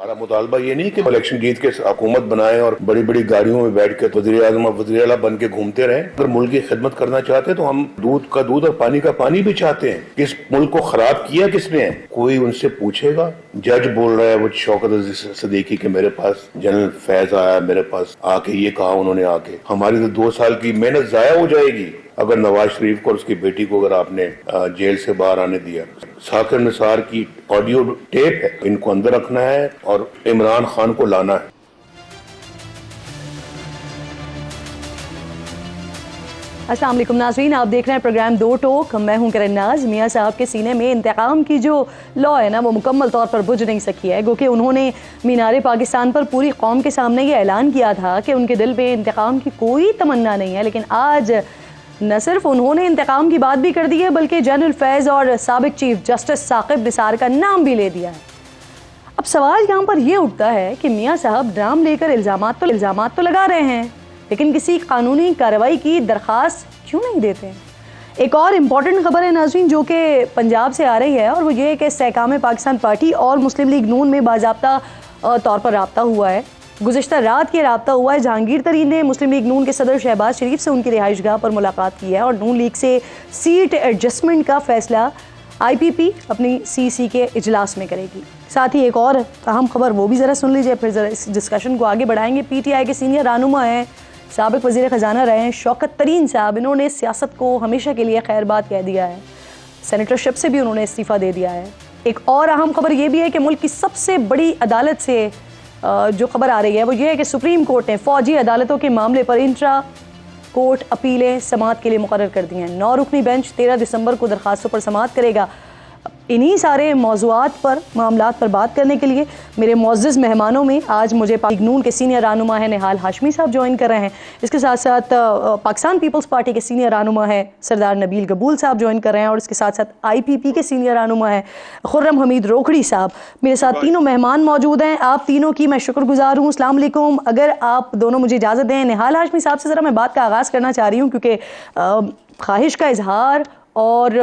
हमारा मुतालबा ये नहीं कि इलेक्शन जीत के हुकूमत बनाए और बड़ी बड़ी गाड़ियों में बैठ के वज़ीर आज़म और वज़ीर आला बन के घूमते रहे। अगर मुल्क की खिदमत करना चाहते तो हम दूध का दूध और पानी का पानी भी चाहते हैं। किस मुल्क को खराब किया किसने है, कोई उनसे पूछेगा? जज बोल रहा है वो शौकत अजीज सदीकी के मेरे पास जनरल फैज आया, मेरे पास आके ये कहा उन्होंने, आके हमारी तो 2 साल की मेहनत जाया हो जाएगी अगर नवाज शरीफ को और उसकी बेटी को अगर आपने जेल से बाहर आने दिया। साकिर निसार की ऑडियो टेप है, इनको अंदर रखना है और इमरान खान को लाना है। अस्सलाम वालेकुम नाज़रीन, आप देख रहे हैं प्रोग्राम दो टोक। मैं हूं करण नाज। मियां साहब के सीने में इंतकाम की जो लॉ है ना वो मुकम्मल तौर पर बुझ नहीं सकी है, क्योंकि उन्होंने मीनार पाकिस्तान पर पूरी कौम के सामने ये ऐलान किया था कि उनके दिल में इंतकाम की कोई तमन्ना नहीं है। लेकिन आज न सिर्फ उन्होंने इंतकाम की बात भी कर दी है, बल्कि जनरल फैज़ और साबिक चीफ जस्टिस साकिब निसार का नाम भी ले दिया है। अब सवाल यहाँ पर यह उठता है कि मियाँ साहब नाम लेकर इल्ज़ामात तो लगा रहे हैं, लेकिन किसी कानूनी कार्रवाई की दरख्वास्त क्यों नहीं देते हैं? एक और इम्पॉर्टेंट खबर है नाज़रीन जो कि पंजाब से आ रही है, और वो ये है कि सहकाम पाकिस्तान पार्टी और मुस्लिम लीग नून में बाज़ाब्ता तौर पर राब्ता हुआ है। गुज़िश्ता रात ये राब्ता हुआ है। जहांगीर तरीन ने मुस्लिम लीग नून के सदर शहबाज शरीफ से उनकी रिहाइशगाह पर मुलाकात की है और नून लीग से सीट एडजस्टमेंट का फैसला IPP अपनी CC के इजलास में करेगी। साथ ही एक और अहम खबर वो भी ज़रा सुन लीजिए, फिर ज़रा इस डिस्कशन को आगे बढ़ाएंगे। PTI के सीनियर रहनुमा हैं, साबिक वज़ीर ख़जाना रहे हैं शौकत तरीन साहब। इन्होंने सियासत को हमेशा के लिए खैरबाद कह दिया है, सेनेटरशिप से भी उन्होंने इस्तीफ़ा दे दिया है। एक और अहम खबर ये भी है कि मुल्क की सबसे बड़ी अदालत से जो खबर आ रही है वो ये है कि सुप्रीम कोर्ट ने फ़ौजी अदालतों के मामले पर इंट्रा कोर्ट अपीलें समाअत के लिए मुकर्रर कर दी हैं। 9 रुकनी बेंच 13 दिसंबर को दरख्वास्तों पर समाअत करेगा। इन्हीं सारे मौज़ूआत पर मामलात पर बात करने के लिए मेरे मुअज़्ज़ज़ मेहमानों में आज मुझे पाक नून के सीनियर रहनुमा है निहाल हाशमी साहब ज्वाइन कर रहे हैं। इसके साथ साथ पाकिस्तान पीपल्स पार्टी के सीनियर रहनुमा है सरदार नबील कबूल साहब ज्वाइन कर रहे हैं, और इसके साथ साथ IPP के सीनियर रहनुमा है खुर्रम हमीद रोखड़ी साहब। मेरे साथ तीनों मेहमान मौजूद हैं। आप तीनों की मैं शुक्रगुजार हूँ। अस्सलाम वालेकुम। अगर आप दोनों मुझे इजाज़त दें, निहाल हाशमी साहब से ज़रा मैं बात का आगाज़ करना चाह रही हूँ, क्योंकि ख्वाहिश का इजहार और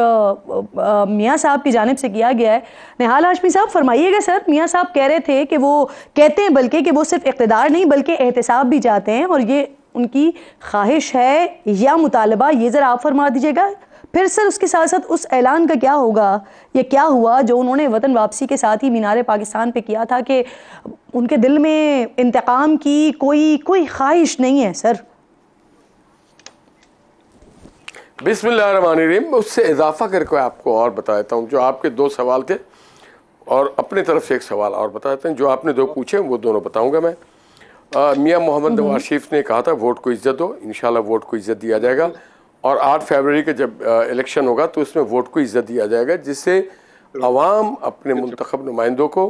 मियाँ साहब की जानिब से किया गया है। निहाल हाशमी साहब फरमाइएगा। सर, मियाँ साहब कह रहे थे कि वो कहते हैं बल्कि कि वो सिर्फ इक़्तिदार नहीं बल्कि एहतिसाब भी चाहते हैं, और ये उनकी ख्वाहिश है या मुतालबा, ये ज़रा आप फरमा दीजिएगा। फिर सर उसके साथ साथ उस ऐलान का क्या होगा, ये क्या हुआ जो उन्होंने वतन वापसी के साथ ही मीनार पाकिस्तान पे किया था कि उनके दिल में इंतकाम की कोई ख्वाहिश नहीं है? सर बिस्मिल्लाहिर्रहमानिर्रहीम। उससे इजाफा करके आपको और बता देता हूँ, जो आपके 2 सवाल थे और अपने तरफ से एक सवाल और बता देते हैं। जो आपने 2 पूछे वो दोनों बताऊँगा मैं। मियाँ मोहम्मद नवाज शरीफ ने कहा था वोट को इज़्ज़त दो, इंशाल्लाह वोट को इज़्ज़त दिया जाएगा, और 8 फरवरी के जब इलेक्शन होगा तो उसमें वोट को इज़्ज़त दिया जाएगा, जिससे अवाम अपने मुंतखब नुमाइंदों को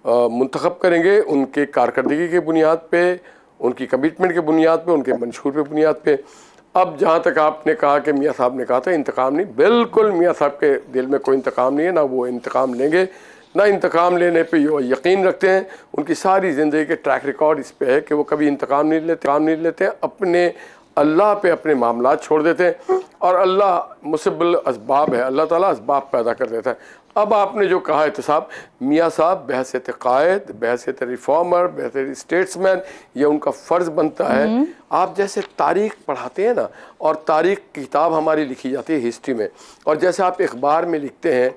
मुंतखब करेंगे उनके कारकर्दगी की बुनियाद पर, उनकी कमिटमेंट की बुनियाद पर, उनके मंशूर पे बुनियाद पर। अब जहाँ तक आपने कहा कि मियाँ साहब ने कहा था इंतकाम नहीं, बिल्कुल मियाँ साहब के दिल में कोई इंतकाम नहीं है, ना वो इंतकाम लेंगे, ना इंतकाम लेने पे वो यकीन रखते हैं। उनकी सारी ज़िंदगी के ट्रैक रिकॉर्ड इस पे है कि वो कभी इंतकाम नहीं लेते, अपने अल्लाह पे अपने मामलात छोड़ देते हैं, और अल्लाह मुसब्बिल असबाब है, अल्लाह ताला असबाब पैदा कर देता है। अब आपने जो कहा एहतिसाब, मियाँ साहब बहैसियत कायद, बहैसियत रिफॉर्मर, बहैसियत स्टेट्समैन, ये उनका फ़र्ज़ बनता है। आप जैसे तारीख़ पढ़ाते हैं ना, और तारीख़ की किताब हमारी लिखी जाती है हिस्ट्री में, और जैसे आप अखबार में लिखते हैं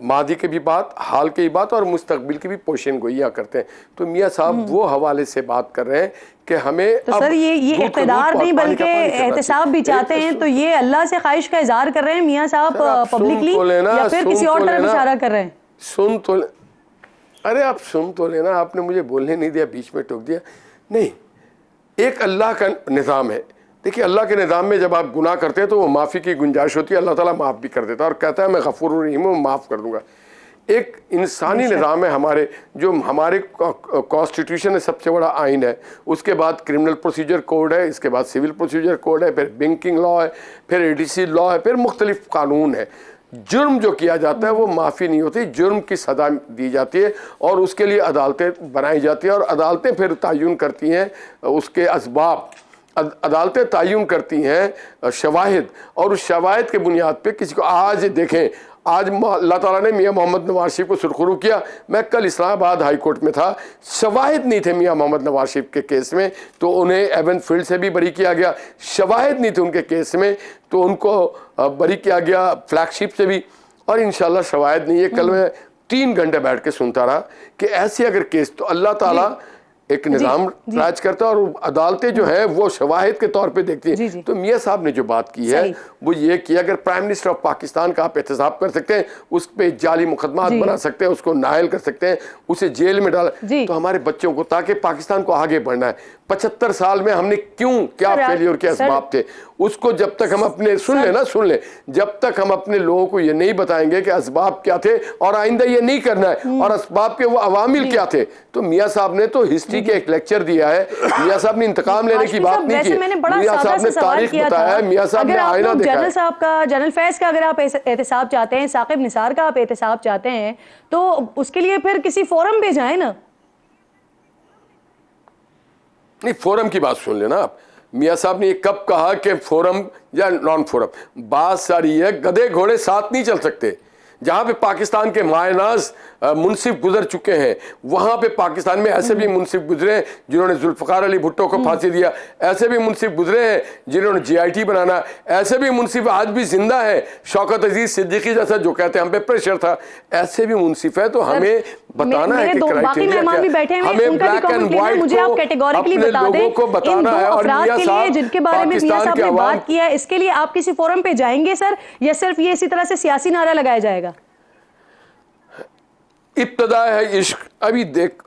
मादी की भी बात, हाल की भी बात और मुस्तकबिल की भी पोशन गोइयाँ करते हैं, तो मियाँ साहब वो हवाले से बात कर रहे हैं कि हमें तो सर ये इक़्तिदार नहीं बल्कि एहतिसाब भी चाहते हैं, तो ये अल्लाह से ख्वाहिश का इजहार कर रहे हैं मियाँ साहब पब्लिकली, या फिर किसी और तरफ इशारा कर रहे हैं? सुन तो अरे आप सुन तो लेना, आपने मुझे बोलने नहीं दिया, बीच में टोक दिया। नहीं, एक अल्लाह का निज़ाम है। देखिए, अल्लाह के निज़ाम में जब आप गुनाह करते हैं तो वो माफ़ी की गुंजाइश होती है, अल्लाह ताला माफ़ भी कर देता है और कहता है मैं गफूर रहीम हूँ, माफ़ कर दूंगा। एक इंसानी निज़ाम है हमारे, जो हमारे कॉन्स्टिट्यूशन है, सबसे बड़ा आइन है, उसके बाद क्रिमिनल प्रोसीजर कोड है, इसके बाद सिविल प्रोसीजर कोड है, फिर बैंकिंग लॉ है, फिर ADC लॉ है, फिर मुख्तलिफ कानून है। जुर्म जो किया जाता है वो माफ़ी नहीं होती, जुर्म की सज़ा दी जाती है और उसके लिए अदालतें बनाई जाती हैं, और अदालतें फिर तयन करती हैं उसके असबाब, अदालतें तयन करती हैं शवाहिद, और उस शवाहिद के बुनियाद पे किसी को, आज देखें आज अल्लाह ताला ने मियां मोहम्मद नवाज शरीफ को सुरखरू किया। मैं कल इस्लामाबाद हाई कोर्ट में था, शवाहिद नहीं थे मियां मोहम्मद नवाज शरीफ के केस में, तो उन्हें एवन फील्ड से भी बरी किया गया। शवाहिद नहीं थे उनके केस में, तो उनको बरी किया गया फ्लैगशिप से भी, और इंशाल्लाह शवाहिद नहीं है। कल मैं 3 घंटे बैठ के सुनता रहा कि ऐसे अगर केस, तो अल्लाह ताला एक निज़ाम राज करता है और अदालतें जो है वो शवाहिद के तौर पे देखती हैं। तो मियाँ साहब ने जो बात की है वो ये कि अगर प्राइम मिनिस्टर ऑफ पाकिस्तान का आप एहतसाब कर सकते हैं, उस पर जाली मुकदमा बना सकते हैं, उसको नायल कर सकते हैं, उसे जेल में डाल, तो हमारे बच्चों को, ताकि पाकिस्तान को आगे बढ़ना है। 75 साल में हमने क्या फेलियर के असबाब थे, उसको जब तक हम अपने सुन ले, जब तक हम अपने लोगों को ये नहीं बताएंगे कि असबाब क्या थे और आइंदा ये नहीं करना है और असबाब के वो अवामिल क्या थे। तो मियाँ साहब ने तो हिस्ट्री के एक लेक्चर दिया है। मियाँ साहब ने इंतकाम लेने की बात नहीं की, मियाँ साहब ने तारीख बताया है, मियाँ साहब ने आईना देखा है। जनरल साहब का, जनरल फैज का अगर आप एहतसाब चाहते हैं, साकिब निसार का आप एहतसाब चाहते हैं, तो उसके लिए फिर किसी फोरम पे जाए ना। नहीं, फोरम की बात सुन लेना आप। मियाँ साहब ने ये कब कहा कि फोरम या नॉन फोरम? बात सारी है, गधे घोड़े साथ नहीं चल सकते। जहाँ पे पाकिस्तान के मायनाज मुंसिफ गुजर चुके हैं, वहाँ पे पाकिस्तान में ऐसे भी मुंसिफ गुजरे हैं जिन्होंने जुल्फ़िकार अली भुट्टो को फांसी दिया, ऐसे भी मुंसिफ गुजरे हैं जिन्होंने GIT बनाना, ऐसे भी मुंसिफ आज भी जिंदा है, शौकत अजीज सिद्दीकी जैसा जो कहते हैं हम पे प्रेशर था, ऐसे भी मुंसिफ है। तो हमें बताना है कि क्राइटेरिया क्या, हमें ब्लैक एंड व्हाइट अपने लोगों को बताना है। और मियाँ साहब जिनके बारे में मियाँ साहब ने बात किया है, इसके लिए आप किसी फोरम पे जाएंगे सर, या सिर्फ ये इसी तरह से सियासी नारा लगाया जाएगा? इब्तदा है इश्क, अभी देख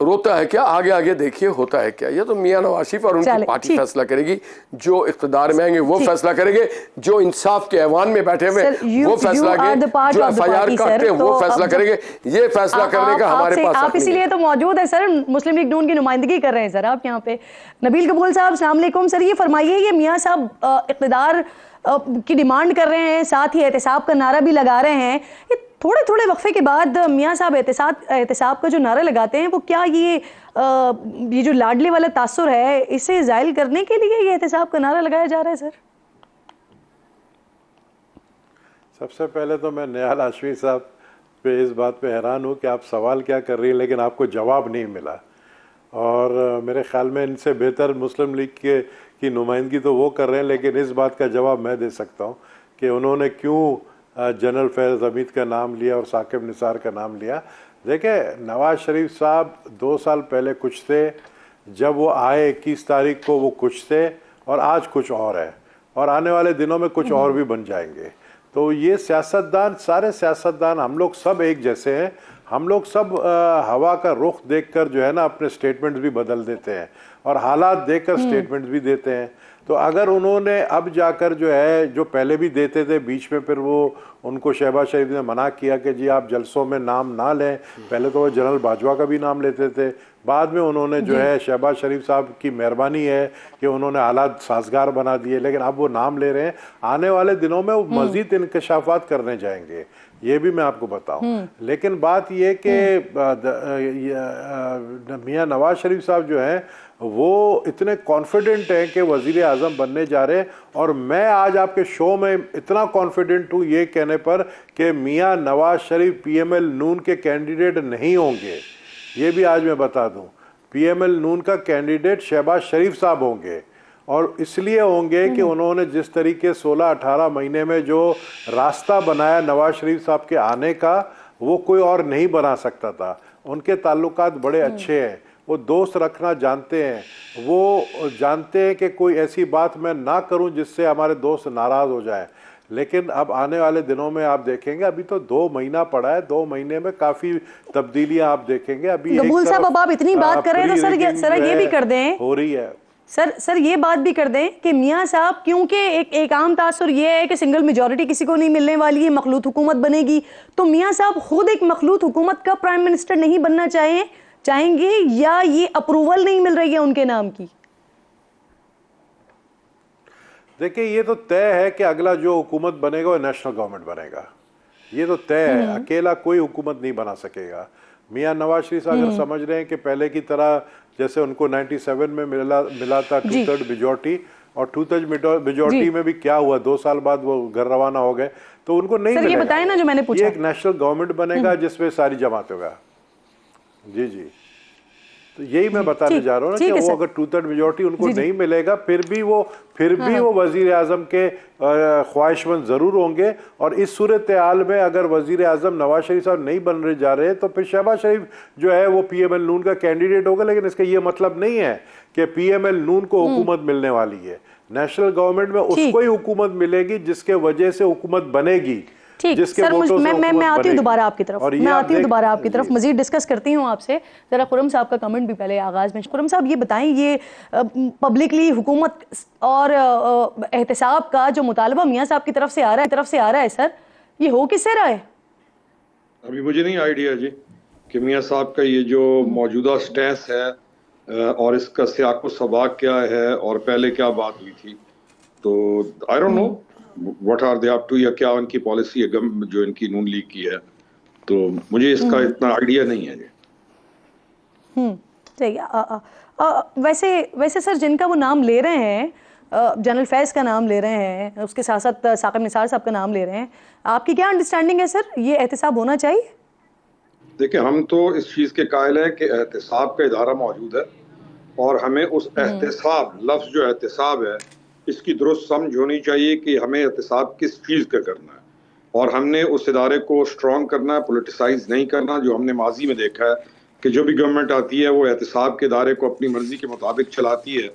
रोता है क्या, आगे आगे देखिए होता है क्या। ये तो मियां नवाज शरीफ और उनकी पार्टी फैसला करेगी, जो इख्तिदार में आएंगे वो फैसला करेंगे, जो इंसाफ के ऐवान में बैठे हुए वो फैसला करेंगे, जो FIR काटते हैं वो फैसला करेंगे। ये फैसला करने का हमारे पास आप इसीलिए तो मौजूद है सर, मुस्लिम लीग नून की नुमाइंदगी कर रहे हैं सर आप यहाँ पे। नबील कबूल साहब अस्सलाम वालेकुम सर, ये फरमाइए, ये मियाँ साहब इख्तिदार की डिमांड कर रहे हैं, साथ ही एहतसाब का नारा भी लगा रहे हैं, थोड़े थोड़े वक्फे के बाद मियाँ साहब एहतसाब का जो नारा लगाते हैं, वो क्या ये जो लाडले वाला तासुर है इसे ज़ाइल करने के लिए ये एहतसाब का नारा लगाया जा रहा है सर? सबसे पहले तो मैं निहाल हाशमी साहब पे इस बात पे हैरान हूँ कि आप सवाल क्या कर रही हैं लेकिन आपको जवाब नहीं मिला। और मेरे ख्याल में इनसे बेहतर मुस्लिम लीग की नुमाइंदगी तो वो कर रहे हैं, लेकिन इस बात का जवाब मैं दे सकता हूँ कि उन्होंने क्यों जनरल फैज़ हमीद का नाम लिया और साकिब निसार का नाम लिया। देखिए, नवाज शरीफ साहब 2 साल पहले कुछ थे, जब वो आए 21 तारीख को वो कुछ थे, और आज कुछ और है, और आने वाले दिनों में कुछ और भी बन जाएंगे। तो ये सियासतदान, सारे सियासतदान, हम लोग सब एक जैसे हैं, हम लोग सब हवा का रुख देखकर जो है ना अपने स्टेटमेंट्स भी बदल देते हैं और हालात देखकर स्टेटमेंट्स भी देते हैं। तो अगर उन्होंने अब जाकर जो है, जो पहले भी देते थे, बीच में फिर वो उनको शहबाज शरीफ ने मना किया कि जी आप जलसों में नाम ना लें, पहले तो वो जनरल बाजवा का भी नाम लेते थे, बाद में उन्होंने जो है शहबाज शरीफ साहब की मेहरबानी है कि उन्होंने हालात साजगार बना दिए, लेकिन अब वो नाम ले रहे हैं। आने वाले दिनों में वो मज़ीद इंकशाफात करने जाएंगे, ये भी मैं आपको बताऊं। लेकिन बात ये कि मियाँ नवाज शरीफ साहब जो हैं वो इतने कॉन्फिडेंट हैं कि वज़ीर आज़म बनने जा रहे हैं, और मैं आज आपके शो में इतना कॉन्फिडेंट हूँ ये कहने पर कि मियाँ नवाज शरीफ PML नून के कैंडिडेट नहीं होंगे। ये भी आज मैं बता दूं, PML नून का कैंडिडेट शहबाज शरीफ साहब होंगे, और इसलिए होंगे कि उन्होंने जिस तरीके 16-18 महीने में जो रास्ता बनाया नवाज शरीफ साहब के आने का, वो कोई और नहीं बना सकता था। उनके ताल्लुकात बड़े अच्छे हैं, वो दोस्त रखना जानते हैं, वो जानते हैं कि कोई ऐसी बात मैं ना करूं जिससे हमारे दोस्त नाराज़ हो जाएं। लेकिन अब आने वाले दिनों में आप देखेंगे, अभी तो 2 महीना पड़ा है, 2 महीने में काफ़ी तब्दीलियां आप देखेंगे। अभी कबूल साहब, अब आप इतनी बात कर रहे हैं तो सर ये भी कर दें, हो रही है सर ये बात भी कर दें कि मियाँ साहब, क्योंकि एक आम तासुर ये है कि सिंगल मेजॉरिटी किसी को नहीं मिलने वाली है, मखलूत हुकूमत बनेगी, तो मियाँ साहब खुद एक मखलूत हुकूमत का प्राइम मिनिस्टर नहीं बनना चाहेंगे, या ये अप्रूवल नहीं मिल रही है उनके नाम की? देखिए, ये तो तय है कि अगला जो हुकूमत बनेगा वो नेशनल गवर्नमेंट बनेगा, ये तो तय है। अकेला कोई हुकूमत नहीं बना सकेगा। मियाँ नवाज शरीफ अगर समझ रहे हैं कि पहले की तरह जैसे उनको 97 में मिला था 2/3 मेजॉरिटी, और 2/3 मेजॉरिटी में भी क्या हुआ, 2 साल बाद वो घर रवाना हो गए। तो उनको नहीं सर ये मिलेगा। बताएं ना जो मैंने पूछा। ये एक नेशनल गवर्नमेंट बनेगा जिसमें सारी जमात होगा। जी जी, तो यही मैं बताने जा रहा हूँ ना कि वो अगर 2/3 मेजोरिटी उनको नहीं मिलेगा, फिर भी वो वजीर आजम के ख्वाहिशमंद जरूर होंगे। और इस सूरत हाल में अगर वजीर आजम नवाज शरीफ साहब नहीं बनने जा रहे तो फिर शहबाज शरीफ जो है वो PML नून का कैंडिडेट होगा। लेकिन इसका ये मतलब नहीं है कि PML नून को हुकूमत मिलने वाली है। नेशनल गवर्नमेंट में उसको ही हुकूमत मिलेगी जिसके वजह से हुकूमत बनेगी। ठीक सर, मैं आती हूँ दोबारा आपकी तरफ, मैं आती हूँ दोबारा आपकी तरफ, मजीद डिस्कस करती हूँ आपसे। जरा खुर्रम साहब का कमेंट भी पहले आगाज में। खुर्रम साहब ये बताएं, ये पब्लिकली हुकूमत और एहतसाब का जो मुतालबा मियाँ साहब की तरफ से आ रहा है सर, ये हो किससे रहा है? अभी मुझे नहीं आइडिया जी कि मियाँ साहब का ये जो मौजूदा स्टैंस है और इसका सियाको सबाक क्या है और पहले क्या बात हुई थी, तो I don't know what are they up to, या क्या उनकी पॉलिसी है जो इनकी नून लीग की है, तो मुझे इसका इतना आइडिया नहीं है जी। सही। वैसे सर जिनका वो नाम ले रहे हैं, जनरल फैज़ का नाम ले रहे हैं, उसके साथ साथ साकिब निसार साहब का नाम ले रहे हैं, आपकी क्या अंडरस्टैंडिंग है सर, ये एहतसाब होना चाहिए? देखिए, हम तो इस चीज़ के कायल हैं कि एहतसाब का इदारा मौजूद है और हमें उस एहतसाब, लफ्ज़ जो एहतसाब है, इसकी दुरुस्त समझ होनी चाहिए कि हमें एहतसाब किस चीज़ का करना है और हमने उस इदारे को स्ट्रॉन्ग करना है, पोलिटिसाइज नहीं करना। जो हमने माजी में देखा है कि जो भी गवर्नमेंट आती है वो एहतसाब के इदारे को अपनी मर्जी के मुताबिक चलाती है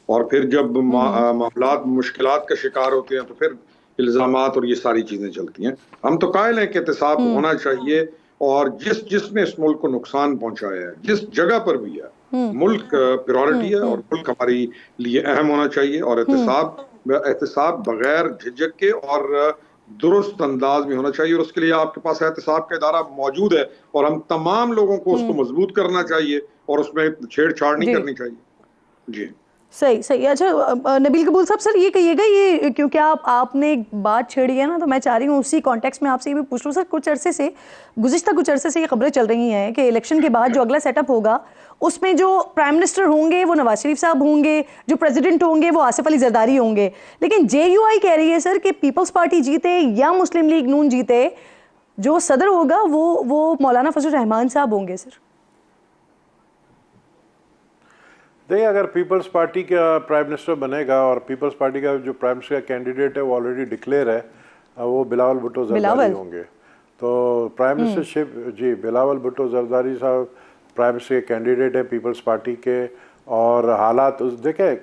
और फिर जब मामलात मुश्किलात का शिकार होते हैं तो फिर इल्ज़ामात और ये सारी चीज़ें चलती हैं। हम तो कायल हैं कि एहतसाब होना चाहिए और जिसने इस मुल्क को नुकसान पहुंचाया है, जिस जगह पर भी है, मुल्क प्रायोरिटी है और मुल्क हमारे लिए अहम होना चाहिए और एहतसाब बगैर झिझक के और दुरुस्त अंदाज में होना चाहिए। और उसके लिए आपके पास एहतसाब का इदारा मौजूद है और हम तमाम लोगों को उसको मजबूत करना चाहिए और उसमें छेड़छाड़ नहीं करनी चाहिए जी। सही। अच्छा नबील कबूल साहब, सर ये कहिएगा, ये क्योंकि आपने एक बात छेड़ी है ना, तो मैं चाह रही हूँ उसी कॉन्टेक्स्ट में आपसे ये भी पूछ लूँ। सर गुज़िश्ता कुछ अरसे से ये खबरें चल रही हैं कि इलेक्शन के बाद जो अगला सेटअप होगा उसमें जो प्राइम मिनिस्टर होंगे वो नवाज शरीफ साहब होंगे, जो प्रेसिडेंट होंगे वो आसिफ अली जरदारी होंगे। लेकिन JUI कह रही है सर कि पीपल्स पार्टी जीते या मुस्लिम लीग नून जीते, जो सदर होगा वो मौलाना फजल रहमान साहब होंगे। सर देखिए, अगर पीपल्स पार्टी का प्राइम मिनिस्टर बनेगा और पीपल्स पार्टी का जो प्राइम मिनिस्टर का कैंडिडेट है वो ऑलरेडी डिक्लेयर है, वो बिलावल भुट्टो जरदारी होंगे। तो प्राइम मिनिस्टरशिप जी, बिलावल भुट्टो जरदारी साहब प्राइम मिनिस्टर के कैंडिडेट है पीपल्स पार्टी के। और हालात देखें,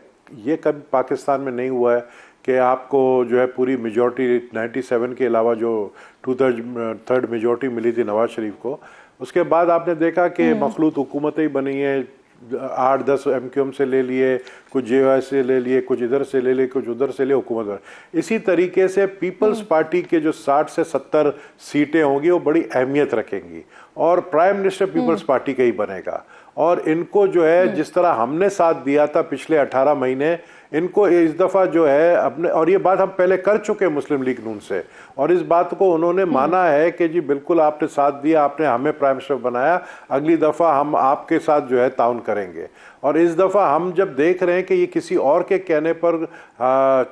ये कभी पाकिस्तान में नहीं हुआ है कि आपको जो है पूरी मेजॉरिटी 97 के अलावा जो 2/3 मेजॉरिटी मिली थी नवाज शरीफ को, उसके बाद आपने देखा कि मखलूत हुकूमतें बनी हैं, 8-10 MQM से ले लिए, कुछ JUI से ले लिए, कुछ इधर से ले लिए, कुछ उधर से ले हुकूमत। इसी तरीके से पीपल्स पार्टी के जो 60 से 70 सीटें होंगी वो बड़ी अहमियत रखेंगी और प्राइम मिनिस्टर पीपल्स पार्टी का ही बनेगा। और इनको जो है जिस तरह हमने साथ दिया था पिछले 18 महीने, इनको इस दफ़ा जो है अपने, और ये बात हम पहले कर चुके हैं मुस्लिम लीग नून से, और इस बात को उन्होंने माना है कि जी बिल्कुल आपने साथ दिया, आपने हमें प्राइम मिनिस्टर बनाया, अगली दफ़ा हम आपके साथ जो है ताउन करेंगे। और इस दफ़ा हम जब देख रहे हैं कि ये किसी और के कहने पर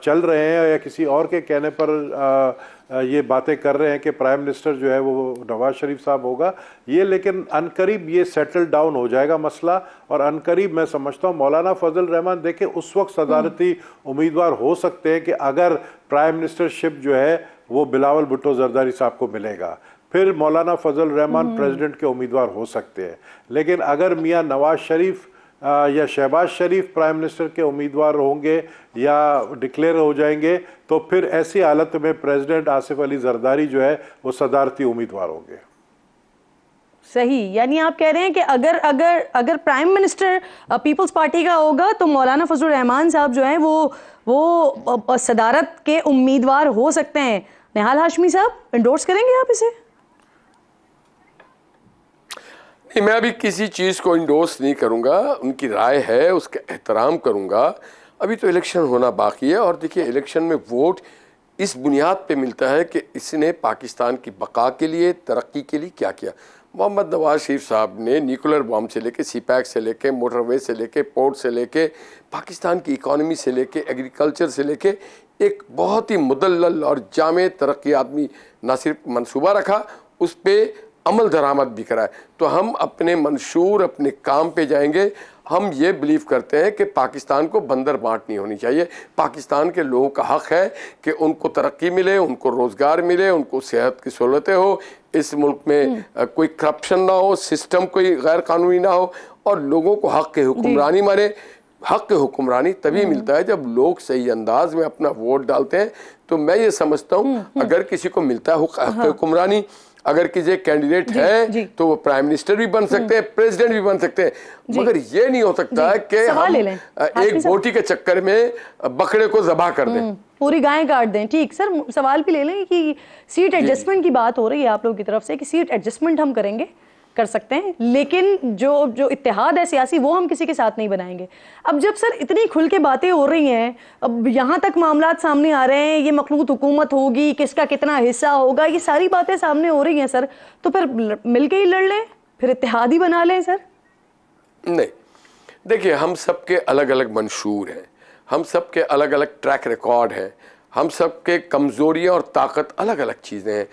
चल रहे हैं या किसी और के कहने पर ये बातें कर रहे हैं कि प्राइम मिनिस्टर जो है वो नवाज शरीफ साहब होगा, ये लेकिन अनकरीब ये सेटल डाउन हो जाएगा मसला। और अनकरीब मैं समझता हूँ मौलाना फजल रहमान देखें उस वक्त सदारती उम्मीदवार हो सकते हैं कि अगर प्राइम मिनिस्टरशिप जो है वो बिलावल भुट्टो जरदारी साहब को मिलेगा, फिर मौलाना फजल रहमान प्रेसिडेंट के उम्मीदवार हो सकते हैं। लेकिन अगर मियाँ नवाज शरीफ या शहबाज शरीफ प्राइम मिनिस्टर के उम्मीदवार होंगे या डिक्लेयर हो जाएंगे, तो फिर ऐसी हालत में प्रेसिडेंट आसिफ अली जरदारी जो है वो सदारती उम्मीदवार होंगे। सही, यानी आप कह रहे हैं कि अगर प्राइम मिनिस्टर पीपल्स पार्टी का होगा तो मौलाना फजल रहमान साहब जो हैं वो सदारत के उम्मीदवार हो सकते हैं। निहाल हाशमी साहब, इंडोर्स करेंगे आप इसे? मैं अभी किसी चीज़ को इंडोर्स नहीं करूँगा, उनकी राय है उसका एहतराम करूँगा। अभी तो इलेक्शन होना बाकी है और देखिए इलेक्शन में वोट इस बुनियाद पे मिलता है कि इसने पाकिस्तान की बका के लिए, तरक्की के लिए क्या किया। मोहम्मद नवाज शरीफ साहब ने न्यूक्लियर बॉम्ब से लेके, CPEC से लेके, मोटरवे से लेके, पोर्ट से लेके, पाकिस्तान की इकॉनमी से लेके, एग्रीकल्चर से लेके एक बहुत ही मुदल्लल और जामे तरक्की आदमी ना सिर्फ मंसूबा रखा, उस पर अमल दरामद भी कराए। तो हम अपने मंशूर अपने काम पे जाएंगे। हम ये बिलीव करते हैं कि पाकिस्तान को बंदर बांट नहीं होनी चाहिए। पाकिस्तान के लोगों का हक़ है कि उनको तरक्की मिले, उनको रोज़गार मिले, उनको सेहत की सहूलतें हो, इस मुल्क में कोई करप्शन ना हो, सिस्टम कोई गैर कानूनी ना हो, और लोगों को हक़ की हुक्मरानी माने। हक़ की हुक्मरानी तभी मिलता है जब लोग सही अंदाज में अपना वोट डालते हैं। तो मैं ये समझता हूँ अगर किसी को मिलता है हक़ की हुक्मरानी, अगर किसी कैंडिडेट है तो वो प्राइम मिनिस्टर भी बन सकते हैं, प्रेसिडेंट भी बन सकते हैं, मगर ये नहीं हो सकता है कि हम एक वोटी के चक्कर में बकरे को ज़बह कर दें, पूरी गायें काट दें। ठीक सर, सवाल भी ले लें कि सीट एडजस्टमेंट की बात हो रही है आप लोगों की तरफ से कि सीट एडजस्टमेंट हम करेंगे, कर सकते हैं, लेकिन जो इत्तेहाद है सियासी वो हम किसी के साथ नहीं बनाएंगे। अब जब सर इतनी खुल के बातें हो रही हैं, अब यहाँ तक मामलात सामने आ रहे हैं, ये मखलूत हुकूमत होगी, किसका कितना हिस्सा होगा, ये सारी बातें सामने हो रही हैं सर, तो फिर मिलके ही लड़ लें, फिर इत्तेहाद ही बना लें सर? नहीं, देखिए हम सबके अलग अलग मंशूर हैं, हम सबके अलग अलग ट्रैक रिकॉर्ड हैं, हम सबके कमज़ोरियाँ और ताकत अलग अलग चीज़ें हैं।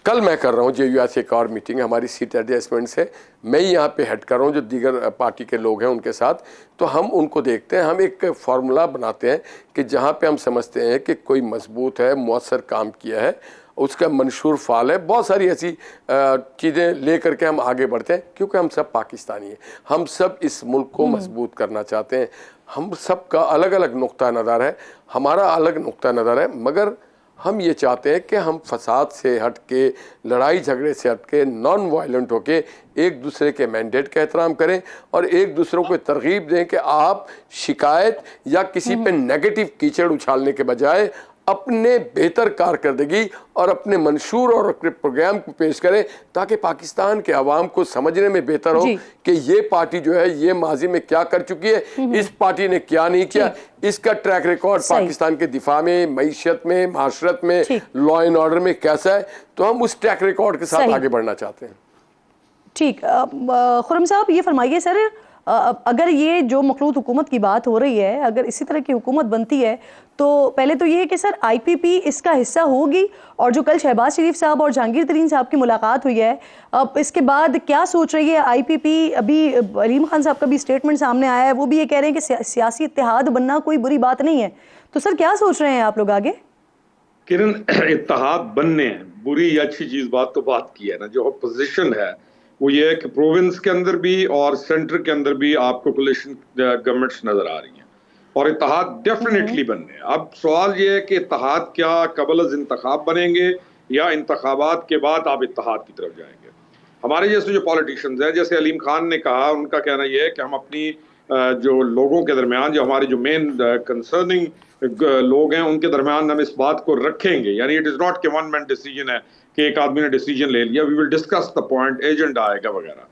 कल मैं कर रहा हूँ JUI से एक और मीटिंग हमारी सीट एडजस्टमेंट से, मैं ही यहाँ पे हेड कर रहा हूँ, जो दीगर पार्टी के लोग हैं उनके साथ। तो हम उनको देखते हैं, हम एक फार्मूला बनाते हैं कि जहाँ पे हम समझते हैं कि कोई मजबूत है, मौसर काम किया है, उसका मंशूर फाल है, बहुत सारी ऐसी चीज़ें ले करके हम आगे बढ़ते हैं, क्योंकि हम सब पाकिस्तानी हैं, हम सब इस मुल्क को मजबूत करना चाहते हैं। हम सब का अलग अलग नुक्ता नज़र है, हमारा अलग नुक्ता नज़र है, मगर हम ये चाहते हैं कि हम फसाद से हट के, लड़ाई झगड़े से हट के, नॉन वायलेंट होके एक दूसरे के मैंडेट का एहतराम करें और एक दूसरों को तरगीब दें कि आप शिकायत या किसी पे नेगेटिव कीचड़ उछालने के बजाय अपने बेहतर कारकर्दगी और अपने मंशूर और अपने प्रोग्राम को पेश करें, ताकि पाकिस्तान के अवाम को समझने में बेहतर हो कि ये पार्टी जो है ये माजी में क्या कर चुकी है, इस पार्टी ने क्या नहीं किया, इसका ट्रैक रिकॉर्ड पाकिस्तान के दिफा में, मईशत में, माशरत में, लॉ एंड ऑर्डर में कैसा है। तो हम उस ट्रैक रिकॉर्ड के साथ आगे बढ़ना चाहते हैं। ठीक, खुर्रम साहब ये फरमाइए सर, अगर ये जो मखलूत हुकूमत की बात हो रही है, अगर इसी तरह की हुकूमत बनती है, तो पहले तो ये है कि सर IPP इसका हिस्सा होगी, और जो कल शहबाज शरीफ साहब और जहांगीर तरीन साहब की मुलाकात हुई है, अब इसके बाद क्या सोच रही है IPP? अभी अलीम खान साहब का भी स्टेटमेंट सामने आया है, वो भी ये कह रहे हैं कि सियासी इत्तेहाद बनना कोई बुरी बात नहीं है। तो सर क्या सोच रहे हैं आप लोग आगे? किरण, इत्तेहाद बनने बुरी या अच्छी चीज बात तो बात की है ना। जो पोजीशन है वो ये है कि प्रोविंस के अंदर भी और सेंटर के अंदर भी आपको कोलिशन गवर्नमेंट्स नजर आ रही हैं, और इत्तेहाद डेफिनेटली बनने। अब सवाल ये है कि इत्तेहाद क्या कबल अज़ इंतखाब बनेंगे या इंतखाबात के बाद आप इत्तेहाद की तरफ जाएंगे। हमारे जैसे जो पॉलिटिशियंस हैं, जैसे अलीम खान ने कहा, उनका कहना यह है कि हम अपनी जो लोगों के दरमियान, जो हमारे जो मेन कंसर्निंग लोग हैं, उनके दरमियान हम इस बात को रखेंगे। यानी इट इज़ नॉट कि वन मैन डिसीजन है कि एक आदमी ने डिसीजन ले लिया, we will discuss the point, agenda आएगा वगैरह।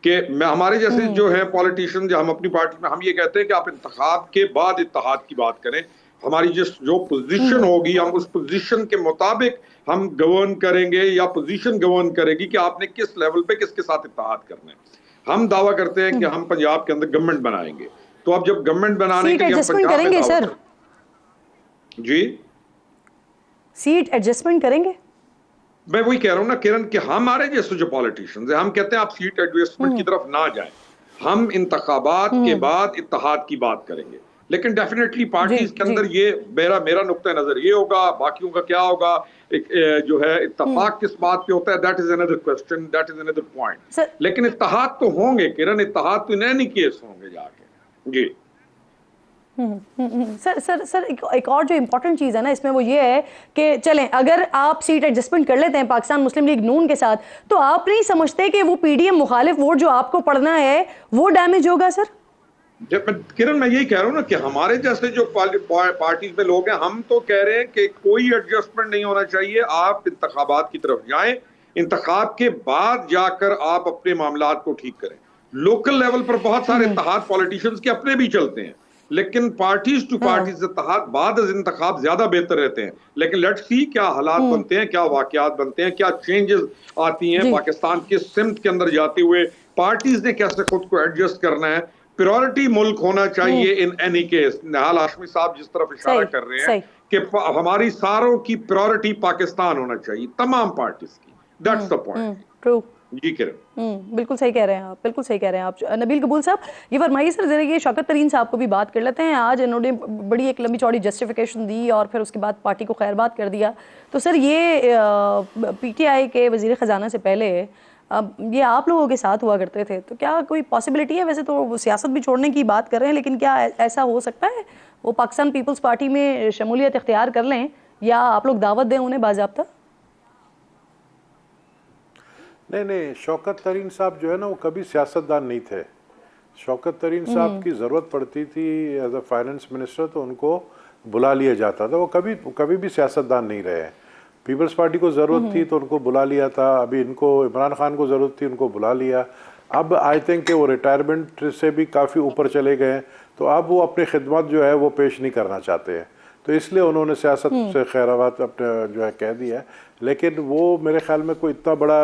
कि मैं हमारे जैसे जो है पॉलिटिशियन, जो हम अपनी पार्टी में हम ये कहते हैं कि आप इंतखाब के बाद इत्तेहाद की बात करें। हमारी जो पोजीशन होगी, हम उस पोजीशन के मुताबिक हम गवर्न करेंगे, या पोजीशन गवर्न करेगी कि आपने किस लेवल पे किसके साथ इत्तेहाद करना है। हम दावा करते हैं कि हम पंजाब के अंदर गवर्नमेंट बनाएंगे, तो अब जब गवर्नमेंट बनाने के लिए हम पंजाब करेंगे सर जी, सीट एडजस्टमेंट करेंगे। मैं वही कह रहा हूं ना किरण, कि हमारे जैसे जो पॉलिटिशियंस हैं, हम कहते हैं आप सीट एडजस्टमेंट की तरफ ना जाएं, हम इंतखाबात के बाद इत्तेहाद की बात करेंगे। लेकिन डेफिनेटली पार्टीज के अंदर ये मेरा नुक्ता नजर ये होगा, बाकियों का क्या होगा, जो है इत्तेफाक किस बात पे होता है, that is another question, that is another point. लेकिन इत्तेहाद तो होंगे किरण, इत्तेहाद तो इन एनी केस होंगे जाके। जी सर एक और जो इम्पोर्टेंट चीज़ है ना इसमें, वो ये है कि चलें अगर आप सीट एडजस्टमेंट कर लेते हैं पाकिस्तान मुस्लिम लीग नून के साथ, तो आप नहीं समझते कि वो PDM मुखालिफ वोट जो आपको पड़ना है वो डैमेज होगा सर? किरण, मैं यही कह रहा हूँ ना कि हमारे जैसे जो पार्टीज में लोग हैं, हम तो कह रहे हैं कि कोई एडजस्टमेंट नहीं होना चाहिए। आप इंतखाबात की तरफ जाएं, इंतखाब के बाद जाकर आप अपने मामलात को ठीक करें। लोकल लेवल पर बहुत सारे इत्तेहाद पॉलिटिशियंस के अपने भी चलते हैं, लेकिन पार्टीज टू पार्टीज इत्तेहाद बाद इंतखाब ज्यादा बेहतर रहते हैं। लेकिन लेट्स सी क्या हालात बनते हैं, क्या वाकयात बनते हैं, क्या चेंजेस आती हैं पाकिस्तान के सिमत के अंदर जाते हुए, पार्टीज ने कैसे खुद को एडजस्ट करना है प्रायोरिटी मुल्क होना चाहिए इन एनी केस। निहाल हाशमी साहब जिस तरफ इशारा सही, कर रहे सही। हैं कि हमारी सारों की प्रायोरिटी पाकिस्तान होना चाहिए, तमाम पार्टीज की। That's the point. ट्रू। जी किरण, बिल्कुल सही कह रहे हैं आप, बिल्कुल सही कह रहे हैं आप। नबील कबूल साहब, ये फरमाइए सर जरा, ये शौकत तरीन साहब को भी बात कर लेते हैं। आज इन्होंने बड़ी एक लंबी चौड़ी जस्टिफिकेशन दी और फिर उसके बाद पार्टी को खैरबाद कर दिया। तो सर ये पीटीआई के वजीर ख़जाना से पहले ये आप लोगों के साथ हुआ करते थे, तो क्या कोई पॉसिबिलिटी है, वैसे तो वो सियासत भी छोड़ने की बात कर रहे हैं, लेकिन क्या ऐसा हो सकता है वो पाकिस्तान पीपल्स पार्टी में शमूलियत इख्तियार कर लें, या आप लोग दावत दें उन्हें बाज़ाब्ता? नहीं, शौकत तरीन साहब जो है ना वो कभी सियासतदान नहीं थे। शौकत तरीन साहब की ज़रूरत पड़ती थी एज अ फाइनेंस मिनिस्टर तो उनको बुला लिया जाता था। वो कभी भी सियासतदान नहीं रहे हैं। पीपल्स पार्टी को ज़रूरत थी तो उनको बुला लिया था। अभी इनको इमरान खान को ज़रूरत थी, उनको बुला लिया। अब आई थिंक कि वो रिटायरमेंट से भी काफ़ी ऊपर चले गए हैं, तो अब वो अपनी खिदमत जो है वो पेश नहीं करना चाहते हैं, तो इसलिए उन्होंने सियासत से खैराबाद अपने जो है कह दिया है। लेकिन वो मेरे ख्याल में कोई इतना बड़ा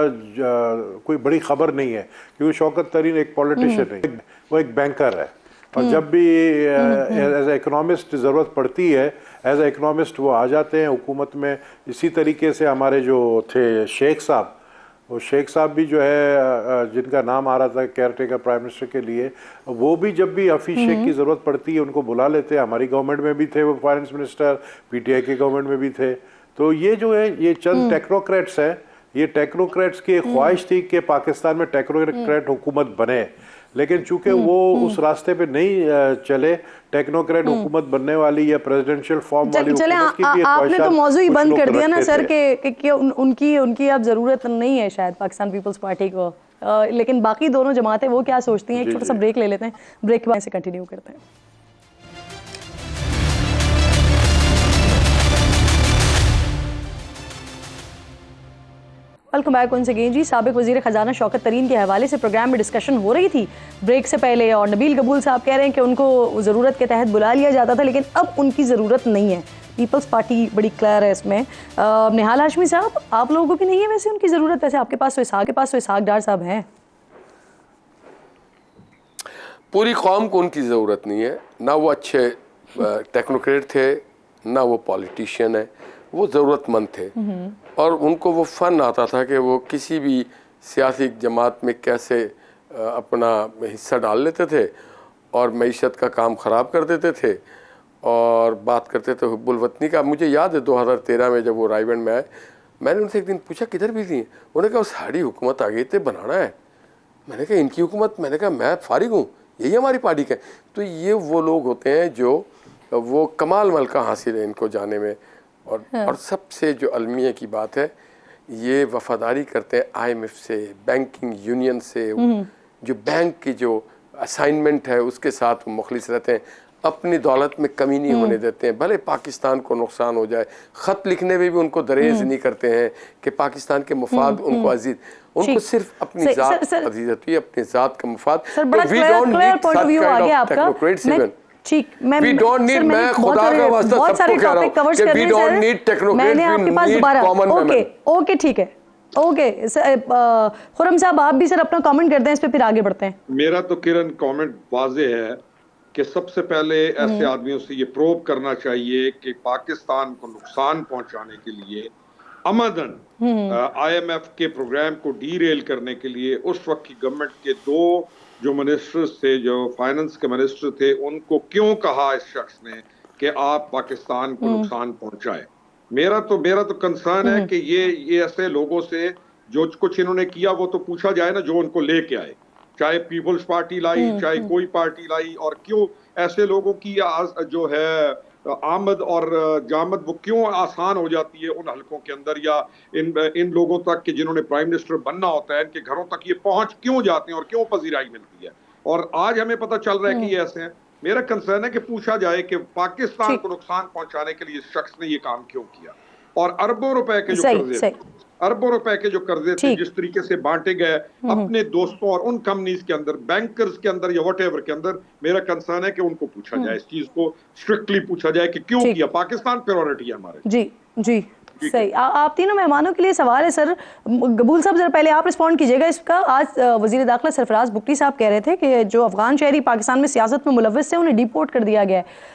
कोई बड़ी खबर नहीं है, क्योंकि शौकत तरीन एक पॉलिटिशियन नहीं, वो एक बैंकर है। और जब भी एज ए इकोनॉमिस्ट ज़रूरत पड़ती है, एज ए इकोनॉमिस्ट वो आ जाते हैं हुकूमत में। इसी तरीके से हमारे जो थे शेख साहब, वो शेख साहब भी जो है जिनका नाम आ रहा था केयर टेकर प्राइम मिनिस्टर के लिए, वो भी जब भी हफीज शेख की ज़रूरत पड़ती है उनको बुला लेते हैं। हमारी गवर्नमेंट में भी थे वो फाइनेंस मिनिस्टर, पीटीआई के गवर्नमेंट में भी थे। तो ये जो है ये चंद टेक्नोक्रेट्स हैं, ये टेक्नोक्रेट्स की ख्वाहिश थी कि पाकिस्तान में टेक्नोक्रेट हुकूमत बने, लेकिन चूंकि वो उस रास्ते पे नहीं चले, टेक्नोक्रेट हुकूमत बनने वाली या प्रेसिडेंशियल फॉर्म वाली हुकूमत की भी आपने तो मौजू ही बंद कर दिया ना सर थे। कि उनकी अब ज़रूरत नहीं है शायद पाकिस्तान पीपल्स पार्टी को। लेकिन बाकी दोनों जमातें वो क्या सोचती हैं? एक छोटा सा ब्रेक ले लेते हैं, ब्रेक के बाद से कंटिन्यू करते हैं। वेलकम बैक वंस अगेन जी। साबिक वजीर ख़जाना शौकत तरीन के हवाले से प्रोग्राम में डिस्कशन हो रही थी ब्रेक से पहले, और नबील कबूल साहब कह रहे हैं कि उनको ज़रूरत के तहत बुला लिया जाता था, लेकिन अब उनकी ज़रूरत नहीं है। पीपल्स पार्टी बड़ी क्लियर है इसमें। निहाल हाशमी साहब, आप लोगों को भी नहीं है वैसे उनकी ज़रूरत? वैसे आपके पास तो इसहाक डार साहब हैं। पूरी कौम को उनकी ज़रूरत नहीं है। ना वो अच्छे टेक्नोक्रेट थे, ना वो पॉलिटिशियन है, वो ज़रूरतमंद थे। और उनको वो फ़न आता था कि वो किसी भी सियासी जमात में कैसे अपना हिस्सा डाल लेते थे और मईशत का काम ख़राब कर देते थे और बात करते थे हुब्बुल वतनी का। मुझे याद है 2013 में जब वो रायबंड में आए, मैंने उनसे एक दिन पूछा किधर भी थी, उन्होंने कहा साड़ी हुकूमत आ गई थे, बनाना है। मैंने कहा इनकी हुकूमत? मैंने कहा मैं फारिग हूँ, यही हमारी पार्टी का। तो ये वो लोग होते हैं जो वो कमाल मलका हासिल है इनको जाने में। और सबसे जो अलमिया की बात है, ये वफादारी करते हैं IMF से, बैंकिंग यूनियन से, जो बैंक की जो असाइनमेंट है उसके साथ वो मुखलिस रहते हैं, अपनी दौलत में कमी नहीं होने देते हैं, भले पाकिस्तान को नुकसान हो जाए। ख़त लिखने में भी उनको दरेज नहीं करते हैं कि पाकिस्तान के मुफाद उनको अजीज, उनको सिर्फ अपनी ज़ात अजीज होती है, अपनी ज़ात का मुफाद। ठीक, we don't need, मैं खुदा का वास्ता बहुत सारे टॉपिक कवर कर रहे हैं। we don't need technocrats, मैंने आपके पास दोबारा ओके ठीक है, ओके खुरम साहब आप भी सर अपना कमेंट करते हैं इस पे, फिर आगे बढ़ते हैं। मेरा तो किरण कमेंट वाजे है कि सबसे पहले ऐसे आदमियों से ये प्रोब करना चाहिए कि पाकिस्तान को नुकसान पहुंचाने के लिए अमदन IMF के प्रोग्राम को डीरेल करने के लिए उस वक्त की गवर्नमेंट के दो जो मिनिस्टर्स थे, जो फाइनेंस के मिनिस्टर थे, उनको क्यों कहा इस शख्स ने कि आप पाकिस्तान को नुकसान पहुंचाए। मेरा तो कंसर्न है कि ये ऐसे लोगों से जो कुछ इन्होंने किया वो तो पूछा जाए ना, जो उनको लेके आए, चाहे पीपल्स पार्टी लाई, चाहे कोई पार्टी लाई, और क्यों ऐसे लोगों की जो है आमद और जामद वो क्यों आसान हो जाती है उन हलकों के अंदर, या इन लोगों तक कि जिन्होंने प्राइम मिनिस्टर बनना होता है, इनके घरों तक ये पहुंच क्यों जाते हैं और क्यों पजीराई मिलती है। और आज हमें पता चल रहा है कि ये ऐसे हैं। मेरा कंसर्न है कि पूछा जाए कि पाकिस्तान को नुकसान पहुंचाने के लिए इस शख्स ने ये काम क्यों किया। और अरबों रुपए के जो कर्जे, अरबों रुपए के जो कर्जे थे जिस तरीके से बांटे गए अपने दोस्तों और उन कंपनीज के अंदर, बैंकर्स के अंदर या व्हाटएवर के अंदर, मेरा कंसर्न है कि उनको पूछा जाए, इस चीज को स्ट्रिक्टली पूछा जाए कि क्यों किया। पाकिस्तान प्रायोरिटी है हमारे। जी जी सही। आप तीनों मेहमानों के लिए सवाल है सर। गबूल साहब जरा पहले आप रिस्पॉन्ड कीजिएगा इसका। आज वजीर दाखिला सरफराज बुगटी साहब कह रहे थे कि जो अफगान शहरी पाकिस्तान में सियासत में मुलव्वस थे उन्हें डिपोर्ट कर दिया गया है।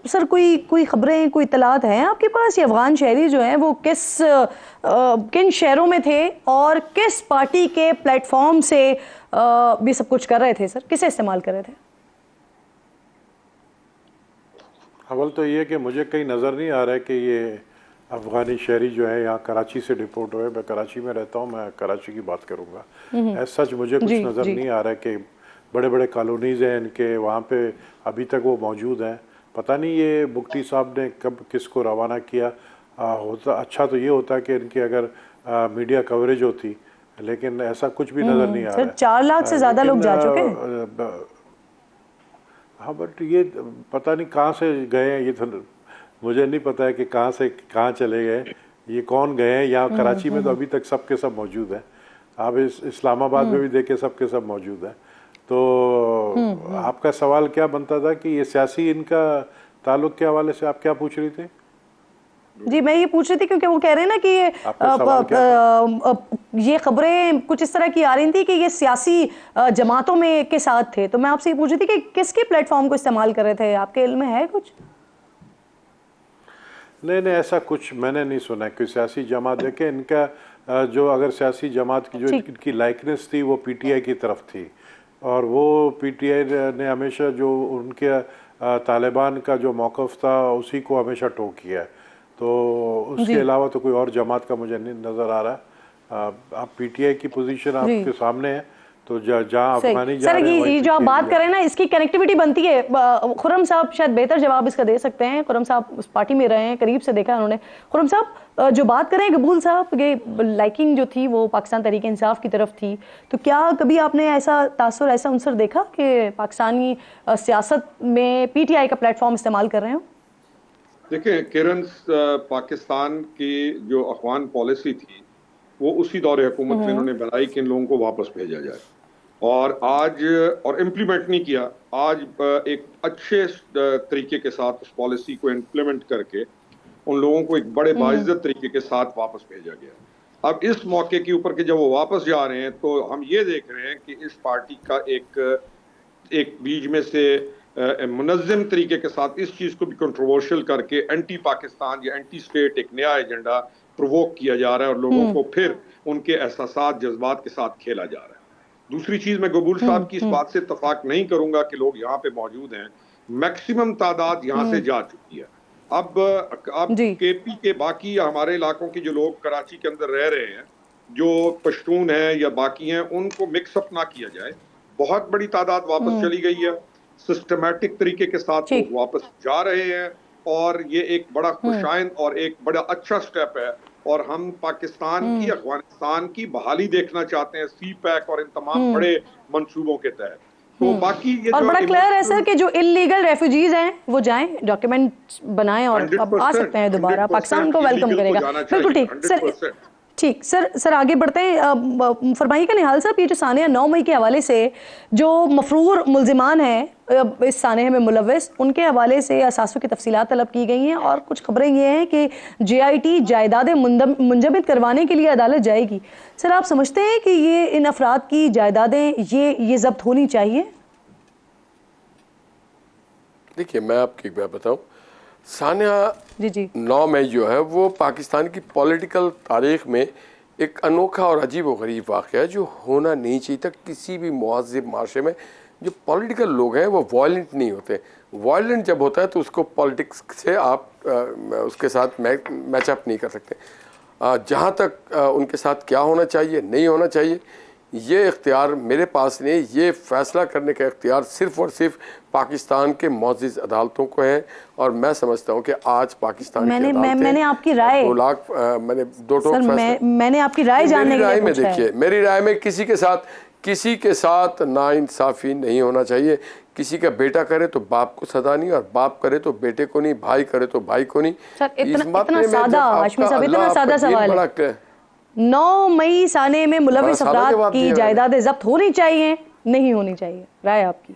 सर कोई खबरें, कोई इत्तलात हैं आपके पास? ये अफगान शहरी जो हैं वो किन शहरों में थे और किस पार्टी के प्लेटफॉर्म से भी सब कुछ कर रहे थे सर? किसे इस्तेमाल कर रहे थे? अव्वल तो ये कि मुझे कहीं नज़र नहीं आ रहा है कि ये अफ़गानी शहरी जो है यहाँ कराची से डिपोर्ट हुए। मैं कराची में रहता हूँ, मैं कराची की बात करूँगा। ऐसा सच मुझे कुछ नज़र नहीं आ रहा है कि बड़े बड़े कॉलोनीज़ हैं इनके, वहाँ पे अभी तक वो मौजूद हैं। पता नहीं ये बुगटी साहब ने कब किसको रवाना किया। होता अच्छा तो ये होता कि इनकी अगर मीडिया कवरेज होती, लेकिन ऐसा कुछ भी नज़र नहीं आ रहा है। 4 लाख से ज़्यादा लोग जा चुके हैं। हाँ, बट ये पता नहीं कहाँ से गए हैं, ये तो मुझे नहीं पता है कि कहाँ से कहाँ चले गए, ये कौन गए हैं। यहाँ कराची में तो अभी तक सब के सब मौजूद हैं। आप इस्लामाबाद में भी देखे सब के सब मौजूद हैं। तो आपका सवाल क्या बनता था कि ये सियासी इनका ताल्लुक के हवाले से आप क्या पूछ रही थी? जी मैं ये पूछ रही थी क्योंकि वो कह रहे हैं ना कि ये खबरें कुछ इस तरह की आ रही थी कि ये सियासी जमातों में के साथ थे। तो मैं आपसे ये पूछ रही थी कि किसके प्लेटफॉर्म को इस्तेमाल कर रहे थे? आपके इल्म में है कुछ? नहीं, ऐसा कुछ मैंने नहीं सुना कि सियासी जमात। देखे इनका जो अगर सियासी जमात की जो इनकी लाइकनेस थी वो पीटीआई की तरफ थी, और वो पीटीआई ने हमेशा जो उनके तालिबान का जो मौक़िफ़ था उसी को हमेशा टो किया है। तो उसके अलावा तो कोई और जमात का मुझे नहीं नज़र आ रहा। आप पीटीआई की पोजीशन आपके सामने है, तो जहाँ अफगानी जा रहे हैं, ये जो आप बात कर रहे हैं ना, इसकी कनेक्टिविटी बनती है। खुर्रम साहब शायद बेहतर जवाब इसका दे सकते हैं। खुर्रम साहब उस पार्टी में रहे हैं, करीब से देखा उन्होंने। खुर्रम साहब जो बात करें गबूल साहब, ये लाइकिंग जो थी वो पाकिस्तान तहरीक इंसाफ की तरफ थी, तो क्या कभी आपने ऐसा तासुर, ऐसा अंसर देखा कि पाकिस्तानी सियासत में पीटीआई का प्लेटफॉर्म इस्तेमाल कर रहे हो? देखिए किरण, पाकिस्तान की जो अफगान पॉलिसी थी वो उसी दौरे हुकूमत में इन्होंने बनाई कि इन लोगों को वापस भेजा जाए, और आज और इम्प्लीमेंट नहीं किया। आज एक अच्छे तरीके के साथ उस पॉलिसी को इम्प्लीमेंट करके उन लोगों को एक बड़े बाइज्जत तरीके के साथ वापस भेजा गया। अब इस मौके के ऊपर के जब वो वापस जा रहे हैं तो हम ये देख रहे हैं कि इस पार्टी का एक बीच में से मुनज़्ज़म तरीके के साथ इस चीज़ को भी कंट्रोवर्शियल करके एंटी पाकिस्तान या एंटी स्टेट एक नया एजेंडा प्रोवोक किया जा रहा है और लोगों को फिर उनके एहसासात, जज्बात के साथ खेला जा रहा है। दूसरी चीज़, मैं गबूल साहब की इस बात से इत्तफाक नहीं करूंगा कि लोग यहाँ पे मौजूद हैं। मैक्सिमम तादाद यहाँ से जा चुकी है। अब केपी के बाकी हमारे इलाकों के जो लोग कराची के अंदर रह रहे हैं, जो पश्तून हैं या बाकी हैं, उनको मिक्सअप ना किया जाए। बहुत बड़ी तादाद वापस चली गई है, सिस्टमैटिक तरीके के साथ लोग वापस जा रहे हैं, और ये एक बड़ा खुशाइंद और एक बड़ा अच्छा स्टेप है। और हम पाकिस्तान की, अफगानिस्तान की बहाली देखना चाहते हैं सी पैक और इन तमाम बड़े मंसूबों के तहत। तो बाकी ये और बड़ा क्लियर है सर कि जो इलीगल रेफ्यूजीज हैं वो जाएं, डॉक्यूमेंट बनाएं और अब आ सकते हैं दोबारा। पाकिस्तान को वेलकम करेगा। बिल्कुल ठीक सर। ठीक सर आगे बढ़ते हैं। फरमाइएगा निहाल साहब, ये जो सानिया 9 मई के हवाले से जो मफरूर मुल्जिमान हैं इस सानिया में मुलव्वस, उनके हवाले से असासों की तफसीलात तलब की गई हैं, और कुछ खबरें ये हैं कि JIT जायदादें मुंजमद करवाने के लिए अदालत जाएगी। सर आप समझते हैं कि ये इन अफराद की जायदादें ये जब्त होनी चाहिए? देखिए मैं आपको एक बात बताऊँ, सानिया 9 मई जो है वो पाकिस्तान की पॉलिटिकल तारीख में एक अनोखा और अजीब व गरीब वाक़या है जो होना नहीं चाहिए था। किसी भी मुहज़्ज़ब माशरे में जो पॉलिटिकल लोग हैं वो वायलेंट नहीं होते। वायलेंट जब होता है तो उसको पॉलिटिक्स से आप उसके साथ मैचअप नहीं कर सकते। जहाँ तक उनके साथ क्या होना चाहिए, नहीं होना चाहिए, ये इख्तियार मेरे पास नहीं। ये फ़ैसला करने का इख्तियार सिर्फ़ और सिर्फ पाकिस्तान के मुअज़्ज़ज़ अदालतों को है। और मैं समझता हूँ कि आज पाकिस्तान मैंने आपकी राय 2 लाख मैंने 2 टोक मैंने आपकी राय जानने के लिए पूछा है। देखिए मेरी राय में किसी के साथ नाइंसाफ़ी नहीं होना चाहिए। किसी का बेटा करे तो बाप को सजा नहीं, और बाप करे तो बेटे को नहीं, भाई करे तो भाई को नहीं। सर इतना सादा, हाशमी साहब इतना सादा सवाल है। 9 मई साने में मुलव्वस अफराद की जायदादें जब्त होनी चाहिए, नहीं होनी चाहिए, राय आपकी?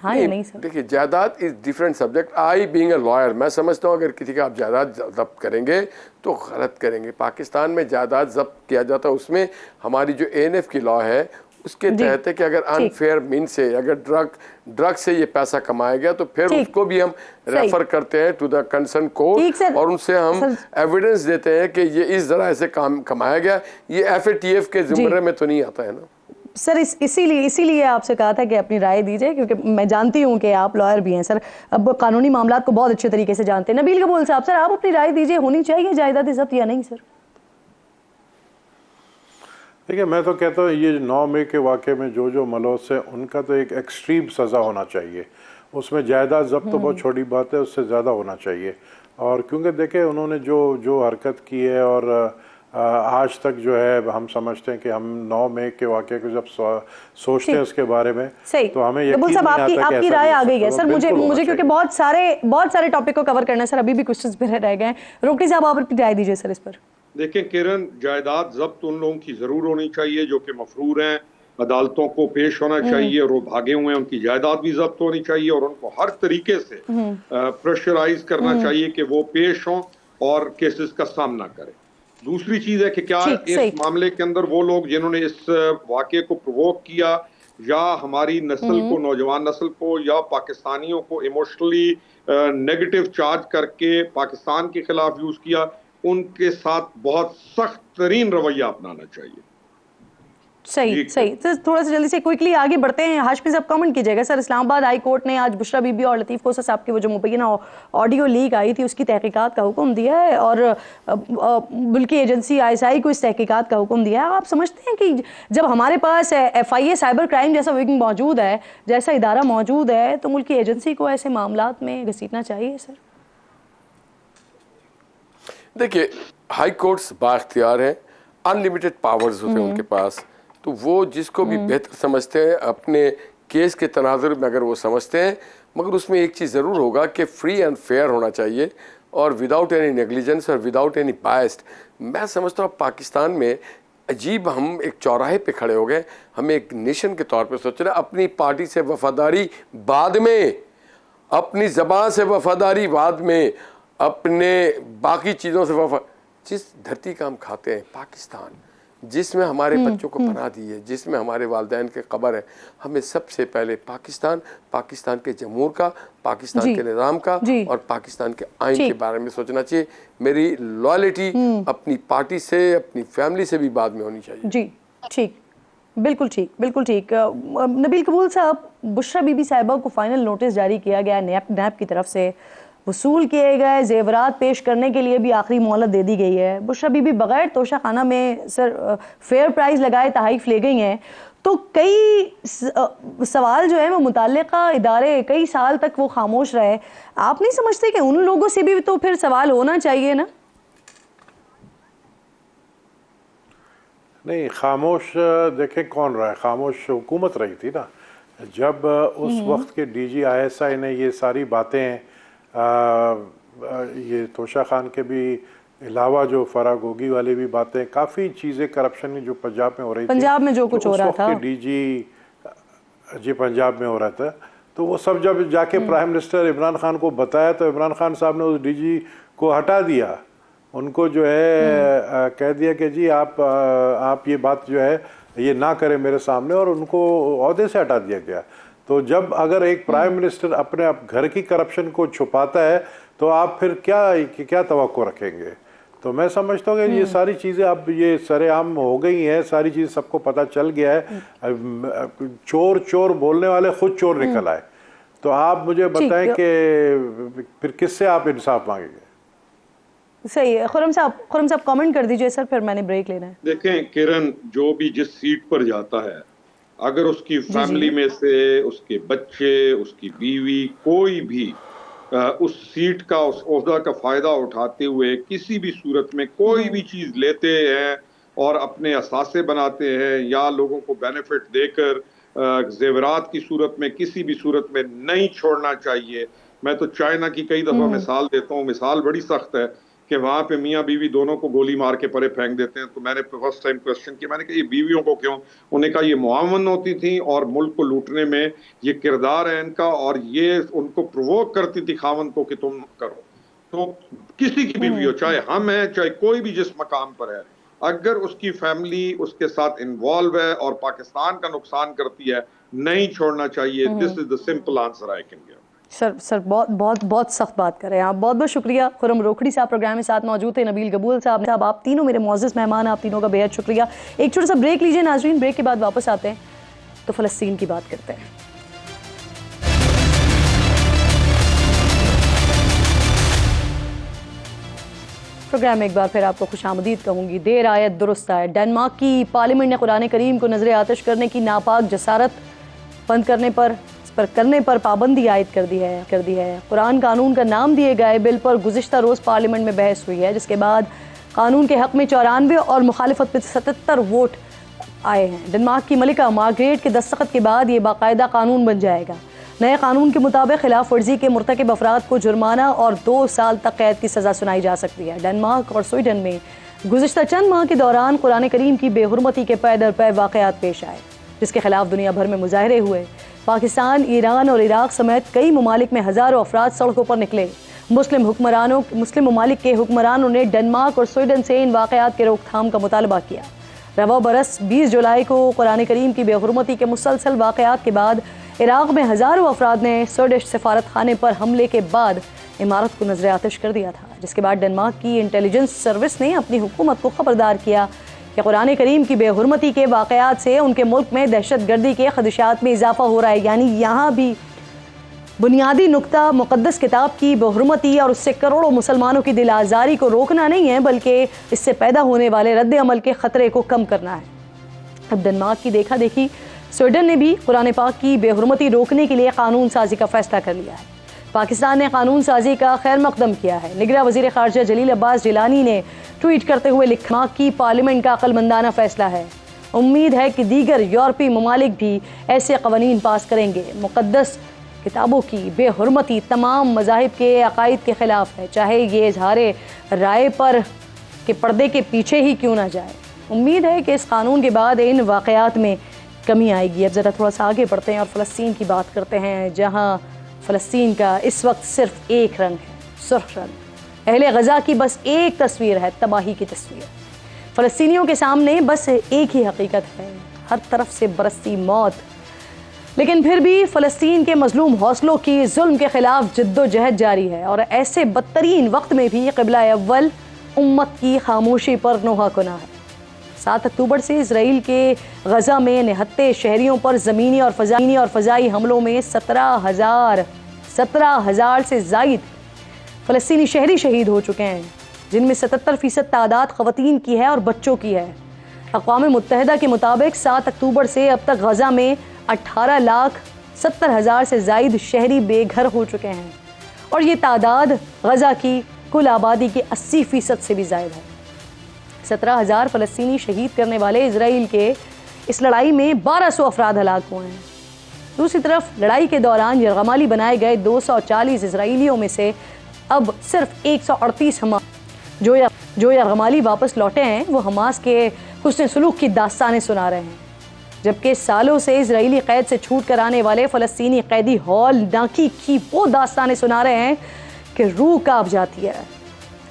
हाँ या नहीं सर? देखिए, जायदाद is different subject. I being a lawyer, मैं समझता हूँ अगर किसी का आप जायदाद जब्त करेंगे तो गलत करेंगे। पाकिस्तान में जायदाद जब्त किया जाता है, उसमें हमारी जो ANF की लॉ है उसके तहत है कि अगर अनफेयर मीन से, अगर ड्रग से ये पैसा कमाया गया तो फिर उसको भी हम रेफर करते हैं टू द कंसर्न कोर्ट और उनसे हम एविडेंस देते हैं कि ये इस तरह से काम कमाया गया। ये FATF के जिम्मे में तो नहीं आता है ना सर। इसीलिए आपसे कहा था कि अपनी राय दीजिए, क्योंकि मैं जानती हूं कि आप लॉयर भी हैं सर, अब कानूनी मामलात को बहुत अच्छे तरीके से जानते हैं। नबील कबूल साहब, सर आप अपनी राय दीजिए, होनी चाहिए जायदाद जब्त या नहीं सर? देखिए, मैं तो कहता हूँ ये 9 मई के वाक़े में जो मलौस है उनका तो एक एक्सट्रीम सज़ा होना चाहिए। उसमें जायदाद जब्त तो बहुत छोटी बात है, उससे ज़्यादा होना चाहिए। और क्योंकि देखें उन्होंने जो हरकत की है और आज तक जो है हम समझते हैं कि हम 9 मई के वाक़े को जब सोचते हैं उसके बारे में तो हमें यकीन नहीं आता कि आपकी राय आ गई है सर। मुझे क्योंकि बहुत सारे टॉपिक को कवर करना है सर, अभी भी क्वेश्चंस भी रह गए हैं। रोकटी साहब आप अपनी राय दीजिए सर इस पर। देखें किरण, जायदाद जब्त उन लोगों की जरूर होनी चाहिए जो कि मफरूर हैं, अदालतों को पेश होना चाहिए और वो भागे हुए हैं, उनकी जायदाद भी जब्त होनी चाहिए और उनको हर तरीके से प्रेशराइज करना चाहिए कि वो पेश हों और केसेस का सामना करें। दूसरी चीज है कि क्या इस मामले के अंदर वो लोग जिन्होंने इस वाक़े को प्रोवोक किया या हमारी नस्ल को, नौजवान नस्ल को या पाकिस्तानियों को इमोशनली नेगेटिव चार्ज करके पाकिस्तान के खिलाफ यूज किया, उनके साथ बहुत सख्त तरीन रवैया अपनाना चाहिए। सही तो थोड़ा सा जल्दी से क्विकली आगे बढ़ते हैं। हाशमी साहब कमेंट कीजिएगा सर। इस्लामाबाद हाई कोर्ट ने आज बुशरा बीबी और लतीफ़ कोसा साहब की वो जो मुबैना ऑडियो लीक आई थी उसकी तहकीकात का हुक्म दिया है और मुल्की एजेंसी ISI को इस तहकीकात का हुक्म दिया है। आप समझते हैं कि जब हमारे पास FIA साइबर क्राइम जैसा विंग मौजूद है, जैसा इदारा मौजूद है, तो मुल्की एजेंसी को ऐसे मामलात में घसीटना चाहिए सर? देखिए, हाई कोर्ट्स बाख्तियार हैं, अनलिमिटेड पावर्स होते हैं उनके पास, तो वो जिसको भी बेहतर समझते हैं अपने केस के तनाजुर में अगर वो समझते हैं, मगर उसमें एक चीज़ ज़रूर होगा कि फ्री एंड फेयर होना चाहिए और विदाउट एनी नेग्लिजेंस और विदाउट एनी बायस्ड। मैं समझता हूँ पाकिस्तान में अजीब, हम एक चौराहे पे खड़े हो गए, हम एक नेशन के तौर पे सोच रहे हैं अपनी पार्टी से वफादारी बाद में, अपनी ज़बान से वफादारी बाद में, अपने बाकी चीज़ों से जिस धरती का हम खाते हैं पाकिस्तान, जिसमें हमारे बच्चों को पनाह दी है, जिसमें हमारे वालिदैन के कब्र है, हमें सबसे पहले पाकिस्तान के जमहूर का, पाकिस्तान के निज़ाम का और पाकिस्तान के आइन के बारे में सोचना चाहिए। मेरी लॉयल्टी अपनी पार्टी से, अपनी फैमिली से भी बाद में होनी चाहिए। जी ठीक, बिल्कुल ठीक। नबील कबूल साहब, बुशरा बीबी साहिबा को फाइनल नोटिस जारी किया गया नैब की तरफ से, वसूल किए गए जेवरात पेश करने के लिए भी आखिरी मोहलत दे दी गई है। बुशरा बीबी बगैर तोशा खाना में सर फेयर प्राइस लगाए तहाइफ ले गई हैं, तो कई सवाल जो है वो मुताल्लिका इदारे कई साल तक वो खामोश रहे। आप नहीं समझते कि उन लोगों से भी तो फिर सवाल होना चाहिए ना? नहीं, खामोश देखें कौन रहा है, खामोश हुकूमत रही थी ना। जब उस वक्त के DG ISI ने ये सारी बातें ये तोशा खान के भी अलावा जो फराग होगी वाली भी बातें, काफ़ी चीज़ें करप्शन की जो पंजाब में हो रही थी, पंजाब में जो कुछ हो रहा था, DG जी पंजाब में हो रहा था, तो वो सब जब जाके प्राइम मिनिस्टर इमरान खान को बताया तो इमरान खान साहब ने उस DG को हटा दिया, उनको जो है कह दिया कि जी आप ये बात जो है ये ना करें मेरे सामने, और उनको ओहदे से हटा दिया गया। तो जब अगर एक प्राइम मिनिस्टर अपने घर की करप्शन को छुपाता है तो आप फिर क्या तवक्को रखेंगे? तो मैं समझता हूँ कि ये सारी चीज़ें अब ये सरेआम हो गई हैं, सारी चीज़ सबको पता चल गया है। चोर बोलने वाले खुद चोर निकल आए। तो आप मुझे बताएं कि फिर किससे आप इंसाफ मांगेंगे? सही है। खुरम साहब कमेंट कर दीजिए सर, फिर मैंने ब्रेक लेना है। देखें किरण, जो भी जिस सीट पर जाता है, अगर उसकी फैमिली में से उसके बच्चे, उसकी बीवी, कोई भी उस सीट का, उस ओहदा का फायदा उठाते हुए किसी भी सूरत में कोई भी चीज लेते हैं और अपने असासे बनाते हैं या लोगों को बेनिफिट देकर जेवरात की सूरत में किसी भी सूरत में नहीं छोड़ना चाहिए। मैं तो चाइना की कई दफा मिसाल देता हूँ, मिसाल बड़ी सख्त है कि वहाँ पे मियाँ बीवी दोनों को गोली मार के परे फेंक देते हैं। तो मैंने फर्स्ट टाइम क्वेश्चन किया, मैंने कहा ये बीवियों को क्यों? उन्होंने कहा ये मुआवन होती थी और मुल्क को लूटने में ये किरदार है इनका, और ये उनको प्रोवोक करती थी खावन को कि तुम करो। तो किसी की बीवी हो, चाहे हम हैं चाहे कोई भी जिस मकाम पर है, अगर उसकी फैमिली उसके साथ इन्वॉल्व है और पाकिस्तान का नुकसान करती है, नहीं छोड़ना चाहिए। This is the simple answer I can give. Sir बहुत बहुत बहुत सख्त बात कर रहे हैं आप। बहुत बहुत शुक्रिया। खुरम रोखड़ी साहब प्रोग्राम में साथ मौजूद थे, नबील कबूल साहब, आप तीनों मेरे मौजूद मेहमान, आप तीनों का बेहद शुक्रिया। एक छोटा सा ब्रेक लीजिए नाजरीन, ब्रेक के बाद वापस आते हैं तो फ़लस्तीन की बात करते हैं। प्रोग्राम में एक बार फिर आपको खुशामदीद कहूँगी। देर आयत दुरुस्त आयत। डेनमार्क की पार्लियामेंट ने कुरान करीम को नजर आतिश करने की नापाक जसारत बंद करने पर पाबंदी आयद कर दी है। कुरान कानून का नाम दिए गए बिल पर गुज़िश्ता रोज़ पार्लियामेंट में बहस हुई है, जिसके बाद कानून के हक़ में 94 और मुखालिफत पे 77 वोट आए हैं। डेनमार्क की मलिका मार्गरेट के दस्तखत के बाद ये बाकायदा कानून बन जाएगा। नए कानून के मुताबिक खिलाफ वर्जी के मुर्तकिब अफराद को जुर्माना और 2 साल तक कैद की सज़ा सुनाई जा सकती है। डेनमार्क और स्वीडन में गुज़िश्ता चंद माह के दौरान कुरान करीम की बेहुरमती के पै दर पै वाक़यात पेश आए, जिसके खिलाफ दुनिया भर में मुजाहरे हुए। पाकिस्तान, ईरान और इराक समेत कई ममालिक में हज़ारों अफराद सड़कों पर निकले। मुस्लिम ममालिक के हुक्मरानों ने डेनमार्क और स्वीडन से इन वाक़यात के रोकथाम का मुतालबा किया। रवा बरस 20 जुलाई को कुरान करीम की बेहुरमती के मुसलसल वाक़यात के बाद इराक में हज़ारों अफराद ने स्वीडिश सफारत खाने पर हमले के बाद इमारत को नजर आतिश कर दिया था, जिसके बाद डेनमार्क की इंटेलिजेंस सर्विस ने अपनी हुकूमत को खबरदार किया कि कुरान करीम की बेहुरमती के वाक़यात से उनके मुल्क में दहशत गर्दी के खदशात में इजाफा हो रहा है। यानी यहाँ भी बुनियादी नुक्ता मुक़द्दस किताब की बेहुरमती और उससे करोड़ों मुसलमानों की दिल आज़ारी को रोकना नहीं है, बल्कि इससे पैदा होने वाले रद्द अमल के ख़तरे को कम करना है। अब डेनमार्क की देखा देखी स्वीडन ने भी कुरान पाक की बेहुरमती रोकने के लिए कानून साजी का फैसला कर लिया है। पाकिस्तान ने कानून साजी का खैर मकदम किया है। निगरां वज़ीर ख़ारजा जलील अब्बास जिलानी ने ट्वीट करते हुए लिखा कि पार्लियामेंट का अक़लमंदाना फैसला है। उम्मीद है कि दीगर यूरोपीय ममालिक भी ऐसे क़वानीन पास करेंगे। मुक़द्दस किताबों की बेहुरमती तमाम मज़ाहिब के अक़ाइद के ख़िलाफ़ है, चाहे ये इज़हारे राय पर के पर्दे के पीछे ही क्यों ना जाए। उम्मीद है कि इस कानून के बाद इन वाक़यात में कमी आएगी। अब ज़रा थोड़ा सा आगे बढ़ते हैं और फ़लस्तीन की बात करते हैं, जहाँ फ़लस्तीन का इस वक्त सिर्फ एक रंग है, सुर्ख रंग। अहले गज़ा की बस एक तस्वीर है, तबाही की तस्वीर। फ़लस्तीनियों के सामने बस एक ही हकीकत है, हर तरफ से बरसती मौत। लेकिन फिर भी फ़लस्तीन के मज़लूम हौसलों की जुल्म के ख़िलाफ़ जद्दोजहद जारी है, और ऐसे बदतरीन वक्त में भी क़िबला अव्वल उम्मत की खामोशी पर नोहा कुना है। 7 अक्टूबर से इसराइल के गज़ा में निहत्ते शहरियों पर ज़मीनी और फ़ज़ाई हमलों में 17,000 से ज़ायद फ़लस्तीनी शहरी शहीद हो चुके हैं, जिनमें 77% तादाद ख़वातीन की है और बच्चों की है। अक़वाम मुत्तहिदा के मुताबिक 7 अक्टूबर से अब तक गज़ा में 18,70,000 से ज़ायद शहरी बेघर हो चुके हैं, और ये तादाद गज़ा की कुल आबादी के 80% से भी ज़ायद है। 17,000 फ़लस्तीनी शहीद करने वाले इसराइल के इस लड़ाई में 1200 अफराद हलाक हुए हैं। दूसरी तरफ लड़ाई के दौरान यरगमाली बनाए गए 240 इसराइलियों में से अब सिर्फ 138 जो यरगमाली वापस लौटे हैं, वो हमास के हुस्न सलूक की दास्तानें सुना रहे हैं, जबकि सालों से इजरायली कैद से छूट कर आने वाले फ़लस्तीनी कैदी हौलनाकी की वो दास्तानें सुना रहे हैं कि रूह कांप जाती है।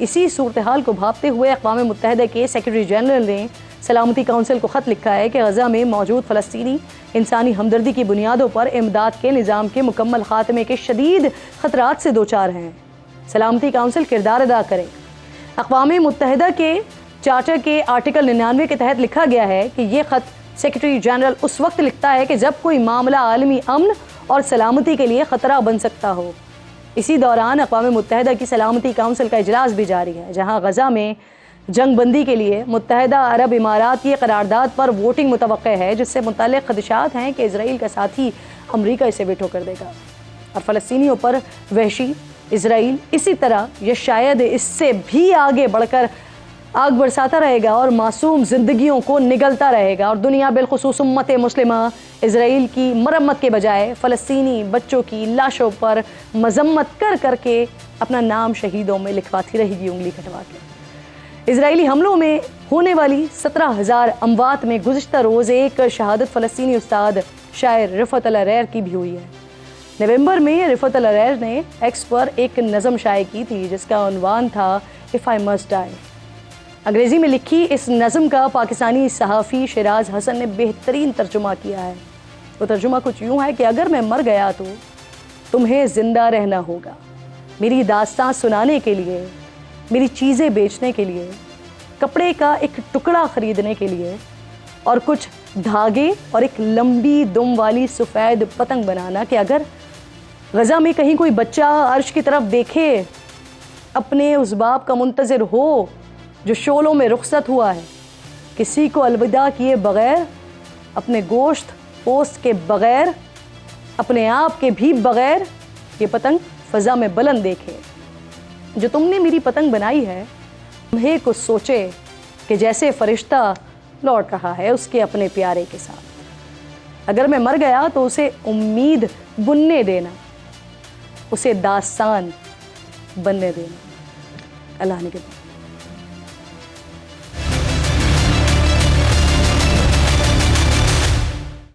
इसी सूरत हाल को भांपते हुए अक़वाम मुत्तहिदा के सेक्रेटरी जनरल ने सलामती काउंसिल को ख़त लिखा है कि गज़ा में मौजूद फ़लस्तीनी इंसानी हमदर्दी की बुनियादों पर इमदाद के निज़ाम के मुकम्मल ख़ात्मे के शदीद ख़तरात से दो चार हैं। सलामती काउंसिल किरदार अदा करे। अक़वाम मुत्तहिदा के चार्टर के आर्टिकल 99 के तहत लिखा गया है कि ये ख़त सेक्रेटरी जनरल उस वक्त लिखता है कि जब कोई मामला आलमी अमन और सलामती के लिए ख़तरा बन सकता हो। इसी दौरान अक़वाम मुत्तहिदा की सलामती काउंसिल का इजलास भी जारी है, जहाँ गज़ा में जंग बंदी के लिए मुत्तहिदा अरब इमारात की करारदाद पर वोटिंग मुतवक्के है, जिससे मुतल्लिक़ खदशात हैं कि इसराइल का साथी अमरीका इसे वेटो कर देगा और फ़लस्तीनियों पर वहशी इसराइल इसी तरह या शायद इससे भी आगे बढ़कर आग बरसाता रहेगा और मासूम जिंदगियों को निगलता रहेगा, और दुनिया बिलखुसूस उम्मत मुस्लिमा इसराइल की मरम्मत के बजाय फ़लस्तीनी बच्चों की लाशों पर मजम्मत कर करके अपना नाम शहीदों में लिखवाती रहेगी उंगली कटवा के। इजरायली हमलों में होने वाली 17,000 अमवात में गुज़िश्ता रोज़ एक शहादत फ़लस्तीनी उस्ताद शायर रिफ़त अल अरैर की भी हुई है। नवंबर में रिफ़त अल अरैर ने एक्स पर एक नज़म शाये की थी जिसका उन्वान था इफ़ आई मस्ट डाई। अंग्रेज़ी में लिखी इस नज़म का पाकिस्तानी सहाफ़ी शिराज हसन ने बेहतरीन तर्जुमा किया है। वो तर्जुमा कुछ यूँ है कि अगर मैं मर गया तो तुम्हें ज़िंदा रहना होगा, मेरी दास्तां सुनाने के लिए, मेरी चीज़ें बेचने के लिए, कपड़े का एक टुकड़ा ख़रीदने के लिए, और कुछ धागे और एक लंबी दुम वाली सफ़ेद पतंग बनाना कि अगर गज़ा में कहीं कोई बच्चा अर्श की तरफ देखे, अपने उस बाप का मुंतज़िर हो जो शोलों में रुखसत हुआ है, किसी को अलविदा किए बग़ैर, अपने गोश्त पोस्ट के बग़ैर, अपने आप के भी बग़ैर ये पतंग फ़ज़ा में बुलंद देखे। जो तुमने मेरी पतंग बनाई है, तुम्हें कुछ सोचे कि जैसे फ़रिश्ता लौट रहा है उसके अपने प्यारे के साथ। अगर मैं मर गया तो उसे उम्मीद बुनने देना, उसे दास्तान बनने देना। अल्लाह ने के